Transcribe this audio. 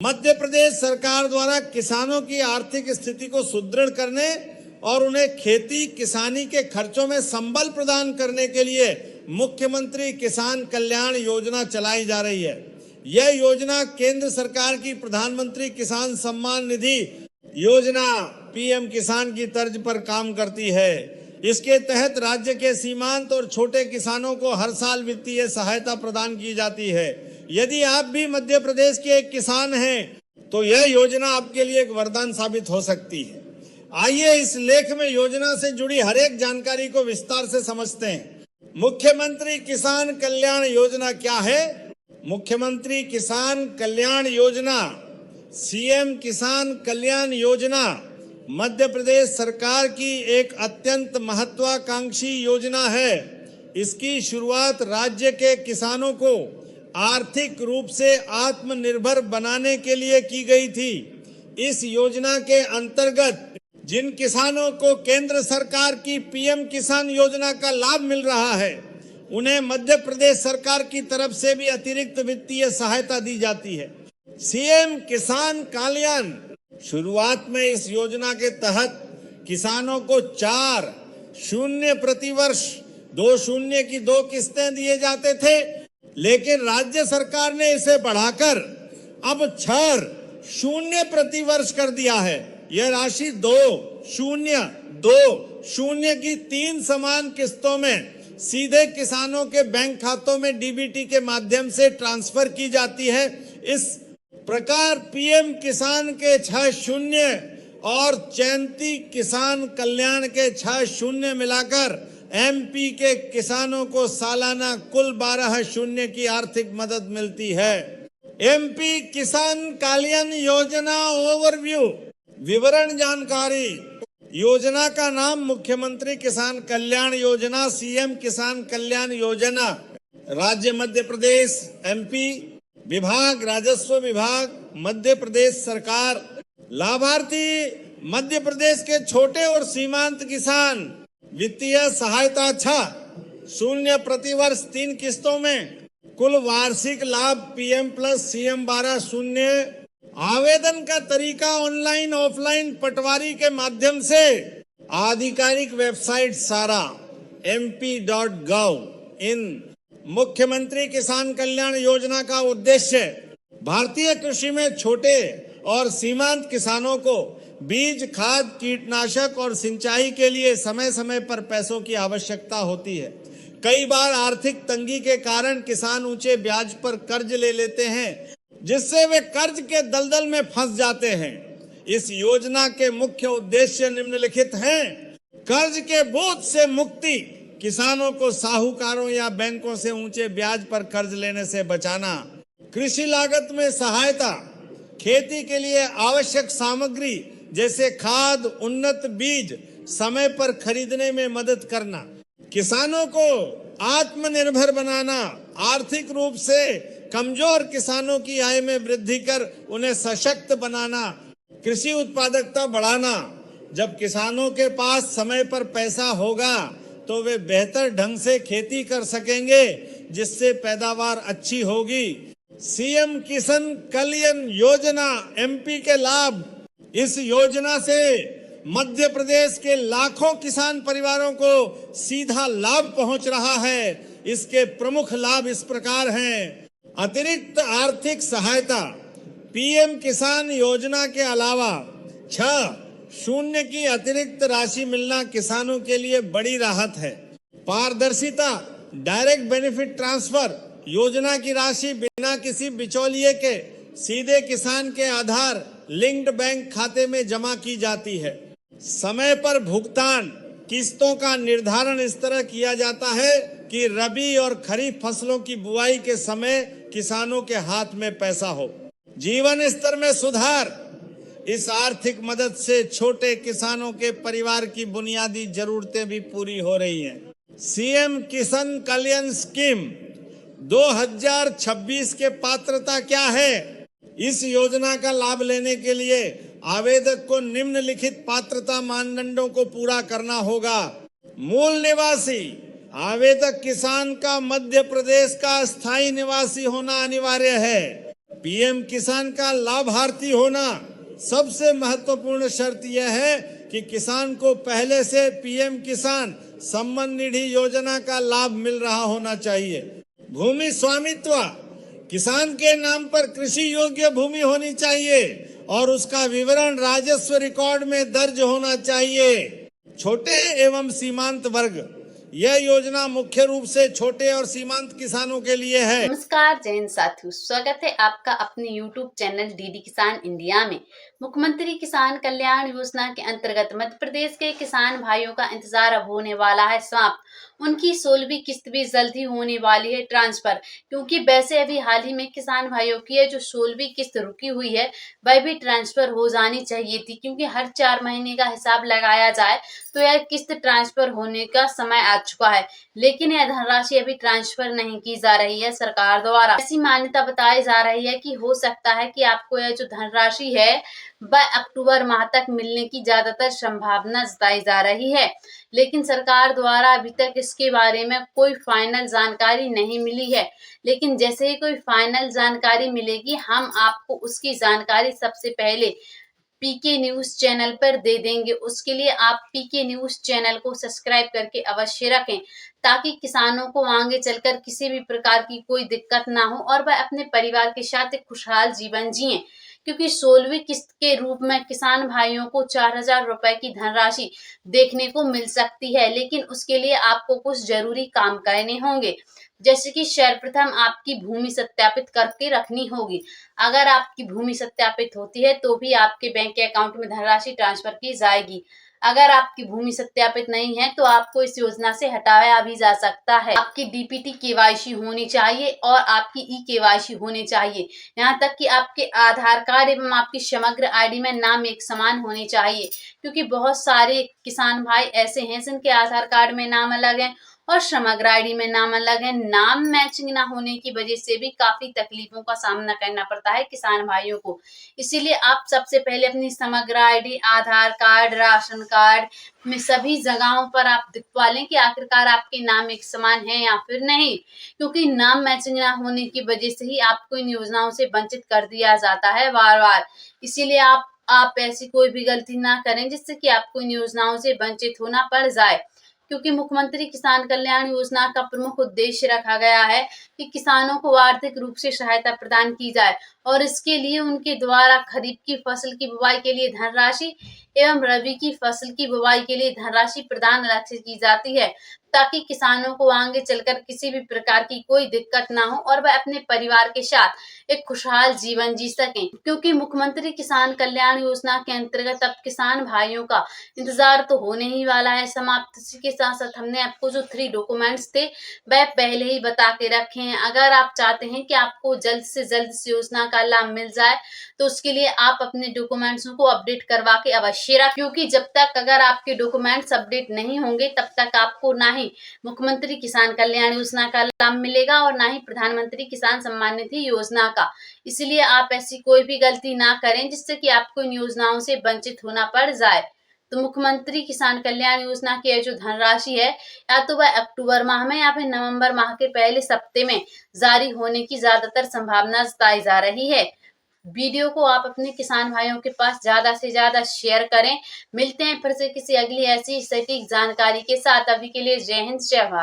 मध्य प्रदेश सरकार द्वारा किसानों की आर्थिक स्थिति को सुदृढ़ करने और उन्हें खेती किसानी के खर्चों में संबल प्रदान करने के लिए मुख्यमंत्री किसान कल्याण योजना चलाई जा रही है। यह योजना केंद्र सरकार की प्रधानमंत्री किसान सम्मान निधि योजना पीएम किसान की तर्ज पर काम करती है। इसके तहत राज्य के सीमांत और छोटे किसानों को हर साल वित्तीय सहायता प्रदान की जाती है। यदि आप भी मध्य प्रदेश के एक किसान हैं तो यह योजना आपके लिए एक वरदान साबित हो सकती है। आइए इस लेख में योजना से जुड़ी हर एक जानकारी को विस्तार से समझते हैं। मुख्यमंत्री किसान कल्याण योजना क्या है? मुख्यमंत्री किसान कल्याण योजना, सीएम किसान कल्याण योजना मध्य प्रदेश सरकार की एक अत्यंत महत्वाकांक्षी योजना है। इसकी शुरुआत राज्य के किसानों को आर्थिक रूप से आत्मनिर्भर बनाने के लिए की गई थी। इस योजना के अंतर्गत जिन किसानों को केंद्र सरकार की पीएम किसान योजना का लाभ मिल रहा है, उन्हें मध्य प्रदेश सरकार की तरफ से भी अतिरिक्त वित्तीय सहायता दी जाती है। सीएम किसान कल्याण शुरुआत में इस योजना के तहत किसानों को 4 प्रतिवर्ष 2 की 2 किस्तें दिए जाते थे, लेकिन राज्य सरकार ने इसे बढ़ाकर अब 6 प्रतिवर्ष कर दिया है। यह राशि 2 की 3 समान किस्तों में सीधे किसानों के बैंक खातों में डीबीटी के माध्यम से ट्रांसफर की जाती है। इस प्रकार पीएम किसान के 6 और चयंती किसान कल्याण के 6 मिलाकर एमपी के किसानों को सालाना कुल 12 की आर्थिक मदद मिलती है। एमपी किसान कल्याण योजना ओवरव्यू, विवरण जानकारी। योजना का नाम मुख्यमंत्री किसान कल्याण योजना, सीएम किसान कल्याण योजना। राज्य मध्य प्रदेश, एमपी विभाग, राजस्व विभाग, मध्य प्रदेश सरकार। लाभार्थी मध्य प्रदेश के छोटे और सीमांत किसान। वित्तीय सहायता 0 प्रतिवर्ष 3 किस्तों में। कुल वार्षिक लाभ पीएम प्लस सीएम 12 आवेदन का तरीका ऑनलाइन ऑफलाइन पटवारी के माध्यम से। आधिकारिक वेबसाइट सारा mp.gov इन। मुख्यमंत्री किसान कल्याण योजना का उद्देश्य भारतीय कृषि में छोटे और सीमांत किसानों को बीज, खाद, कीटनाशक और सिंचाई के लिए समय समय पर पैसों की आवश्यकता होती है। कई बार आर्थिक तंगी के कारण किसान ऊंचे ब्याज पर कर्ज ले लेते हैं, जिससे वे कर्ज के दलदल में फंस जाते हैं। इस योजना के मुख्य उद्देश्य निम्नलिखित हैं। कर्ज के बोझ से मुक्ति, किसानों को साहूकारों या बैंकों से ऊंचे ब्याज पर कर्ज लेने से बचाना, कृषि लागत में सहायता, खेती के लिए आवश्यक सामग्री जैसे खाद, उन्नत बीज समय पर खरीदने में मदद करना, किसानों को आत्मनिर्भर बनाना, आर्थिक रूप से कमजोर किसानों की आय में वृद्धि कर उन्हें सशक्त बनाना, कृषि उत्पादकता बढ़ाना। जब किसानों के पास समय पर पैसा होगा तो वे बेहतर ढंग से खेती कर सकेंगे, जिससे पैदावार अच्छी होगी। सीएम किसान कल्याण योजना एमपी के लाभ। इस योजना से मध्य प्रदेश के लाखों किसान परिवारों को सीधा लाभ पहुंच रहा है। इसके प्रमुख लाभ इस प्रकार हैं। अतिरिक्त आर्थिक सहायता। पीएम किसान योजना के अलावा 6 की अतिरिक्त राशि मिलना किसानों के लिए बड़ी राहत है। पारदर्शिता, डायरेक्ट बेनिफिट ट्रांसफर। योजना की राशि बिना किसी बिचौलिए के सीधे किसान के आधार लिंक्ड बैंक खाते में जमा की जाती है। समय पर भुगतान। किस्तों का निर्धारण इस तरह किया जाता है कि रबी और खरीफ फसलों की बुआई के समय किसानों के हाथ में पैसा हो। जीवन स्तर में सुधार। इस आर्थिक मदद से छोटे किसानों के परिवार की बुनियादी जरूरतें भी पूरी हो रही हैं। सीएम किसान कल्याण स्कीम 2026 के पात्रता क्या है? इस योजना का लाभ लेने के लिए आवेदक को निम्नलिखित पात्रता मानदंडों को पूरा करना होगा। मूल निवासी। आवेदक किसान का मध्य प्रदेश का स्थायी निवासी होना अनिवार्य है। पीएम किसान का लाभार्थी होना सबसे महत्वपूर्ण शर्त यह है कि किसान को पहले से पीएम किसान सम्मान निधि योजना का लाभ मिल रहा होना चाहिए। भूमि स्वामित्व, किसान के नाम पर कृषि योग्य भूमि होनी चाहिए और उसका विवरण राजस्व रिकॉर्ड में दर्ज होना चाहिए। छोटे एवं सीमांत वर्ग, यह योजना मुख्य रूप से छोटे और सीमांत किसानों के लिए है। नमस्कार जय हिंद साथियों, स्वागत है आपका अपने YouTube चैनल डीडी किसान इंडिया में। मुख्यमंत्री किसान कल्याण योजना के अंतर्गत मध्य प्रदेश के किसान भाइयों का इंतजार अब होने वाला है समाप्त। उनकी 16वीं किस्त भी जल्द ही होने वाली है ट्रांसफर, क्योंकि वैसे अभी हाल ही में किसान भाइयों की जो 16वीं किस्त रुकी हुई है वह भी ट्रांसफर हो जानी चाहिए थी, क्योंकि हर 4 महीने का हिसाब लगाया जाए तो यह किस्त ट्रांसफर होने का समय आ चुका है, लेकिन यह धनराशि अभी ट्रांसफर नहीं की जा रही है सरकार द्वारा। ऐसी मान्यता बताई जा रही है कि हो सकता है कि आपको यह जो धनराशि है वह अक्टूबर माह तक मिलने की ज्यादातर संभावना जताई जा रही है, लेकिन सरकार द्वारा अभी तक इसके बारे में कोई फाइनल जानकारी नहीं मिली है। लेकिन जैसे ही कोई फाइनल जानकारी मिलेगी हम आपको उसकी जानकारी सबसे पहले पीके न्यूज चैनल पर दे देंगे। उसके लिए आप पीके न्यूज चैनल को सब्सक्राइब करके अवश्य रखें, ताकि किसानों को आगे चलकर किसी भी प्रकार की कोई दिक्कत ना हो और वह अपने परिवार के साथ एक खुशहाल जीवन जिए, क्योंकि 16वीं किस्त के रूप में किसान भाइयों को 4,000 रुपए की धनराशि देखने को मिल सकती है, लेकिन उसके लिए आपको कुछ जरूरी काम करने होंगे, जैसे कि सर्वप्रथम आपकी भूमि सत्यापित करके रखनी होगी। अगर आपकी भूमि सत्यापित होती है तो भी आपके बैंक अकाउंट में धनराशि ट्रांसफर की जाएगी। अगर आपकी भूमि सत्यापित नहीं है तो आपको इस योजना से हटाया भी जा सकता है। आपकी डीपीटी केवाईसी होनी चाहिए और आपकी ई केवाईसी होनी चाहिए। यहाँ तक कि आपके आधार कार्ड एवं आपकी समग्र आईडी में नाम एक समान होने चाहिए, क्योंकि बहुत सारे किसान भाई ऐसे हैं जिनके आधार कार्ड में नाम अलग है और समग्र आईडी में नाम अलग है। नाम मैचिंग ना होने की वजह से भी काफी तकलीफों का सामना करना पड़ता है किसान भाइयों को। इसीलिए आप सबसे पहले अपनी समग्र आईडी, आधार कार्ड, राशन कार्ड में सभी जगहों पर आप दिखवा लें कि आखिरकार आपके नाम एक समान है या फिर नहीं, क्योंकि नाम मैचिंग ना होने की वजह से ही आपको इन योजनाओं से वंचित कर दिया जाता है बार बार। इसीलिए आप ऐसी कोई भी गलती ना करें जिससे कि आपको इन योजनाओं से वंचित होना पड़ जाए, क्योंकि मुख्यमंत्री किसान कल्याण योजना का प्रमुख उद्देश्य रखा गया है कि किसानों को आर्थिक रूप से सहायता प्रदान की जाए और इसके लिए उनके द्वारा खरीफ की फसल की बुवाई के लिए धनराशि एवं रबी की फसल की बुवाई के लिए धनराशि प्रदान अलग से की जाती है, ताकि किसानों को आगे चलकर किसी भी प्रकार की कोई दिक्कत ना हो और वह अपने परिवार के साथ एक खुशहाल जीवन जी सकें। क्योंकि मुख्यमंत्री किसान कल्याण योजना के अंतर्गत अब किसान भाइयों का इंतजार तो होने ही वाला है समाप्त। इसी के साथ साथ हमने आपको जो 3 डॉक्यूमेंट्स थे वह पहले ही बता के रखे हैं। अगर आप चाहते हैं कि आपको जल्द से जल्द इस योजना का लाभ मिल जाए तो उसके लिए आप अपने डॉक्यूमेंट्स को अपडेट करवा के अवश्य रखें, क्योंकि जब तक अगर आपके डॉक्यूमेंट्स अपडेट नहीं होंगे तब तक आपको ना ही मुख्यमंत्री किसान कल्याण योजना का लाभ मिलेगा और ना ही प्रधानमंत्री किसान सम्मान निधि योजना का। इसलिए आप ऐसी कोई भी गलती ना करें जिससे कि आपको इन योजनाओं से वंचित होना पड़ जाए। तो मुख्यमंत्री किसान कल्याण योजना की जो धनराशि है या तो वह अक्टूबर माह में या फिर नवंबर माह के पहले सप्ताह में जारी होने की ज्यादातर संभावना जताई जा रही है। वीडियो को आप अपने किसान भाइयों के पास ज्यादा से ज्यादा शेयर करें। मिलते हैं फिर से किसी अगली ऐसी सटीक जानकारी के साथ। अभी के लिए जय हिंद, जय भारत।